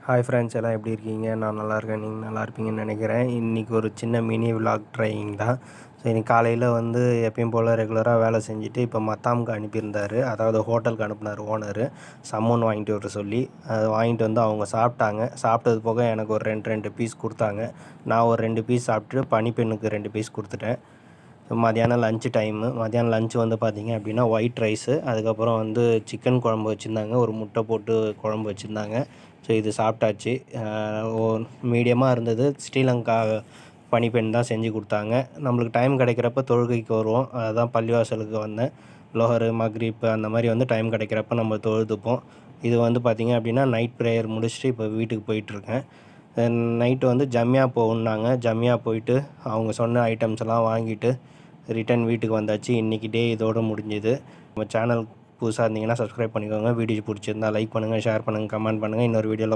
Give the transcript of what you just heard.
Hi friends, எல்லாம் எப்படி இருக்கீங்க? நான் நல்லா இருக்கேன். நீங்கள் நல்லா இருப்பீங்கன்னு நினைக்கிறேன். இன்றைக்கி ஒரு சின்ன மினி விலாக் ட்ரையிங் தான். ஸோ இன்றைக்கி காலையில் எப்பயும் போல் ரெகுலராக வேலை செஞ்சுட்டு இப்போ மத்தாமுக்கு அனுப்பியிருந்தார். அதாவது ஹோட்டலுக்கு அனுப்புனார் ஓனரு, சம்மன் வாங்கிட்டு வர சொல்லி. அதை வாங்கிட்டு வந்து அவங்க சாப்பிட்டாங்க. சாப்பிட்டது போக எனக்கு ஒரு ரெண்டு பீஸ் கொடுத்தாங்க. நான் ஒரு 2 பீஸ் சாப்பிட்டு பனிப்பெண்ணுக்கு 2 பீஸ் கொடுத்துட்டேன். மதியானம் லஞ்சு டைமு. மதியானம் லஞ்சு பார்த்திங்க அப்படின்னா ஒயிட் ரைஸு, அதுக்கப்புறம் சிக்கன் குழம்பு வச்சுருந்தாங்க, ஒரு முட்டை போட்டு குழம்பு வச்சுருந்தாங்க. ஸோ இது சாப்பிட்டாச்சு. மீடியமாக இருந்தது. ஸ்ரீலங்கா பனிப்பெண் தான் செஞ்சு கொடுத்தாங்க. நம்மளுக்கு டைம் கிடைக்கிறப்ப தொழுகைக்கு வருவோம். அதுதான் பள்ளிவாசலுக்கு வந்தேன். லொஹரு, மக்ரிப் அந்த மாதிரி டைம் கிடைக்கிறப்ப நம்ம தொழுதுப்போம். இது பார்த்திங்க அப்படின்னா நைட் ப்ரேயர் முடிச்சுட்டு இப்போ வீட்டுக்கு போயிட்டுருக்கேன். நைட்டு ஜம்யா போகணுன்னாங்க. ஜம்யா போயிட்டு அவங்க சொன்ன ஐட்டம்ஸ் எல்லாம் வாங்கிட்டு ரிட்டன் வீட்டுக்கு வந்தாச்சு. இன்றைக்கி டே இதோடு முடிஞ்சுது. நம்ம சேனல் புதுசாக இருந்தீங்கன்னா சப்ஸ்கிரைப் பண்ணிக்கோங்க. வீடியோ பிடிச்சிருந்தால் லைக் பண்ணுங்கள், ஷேர் பண்ணுங்கள், கமெண்ட் பண்ணுங்கள். இன்னொரு வீடியோவில்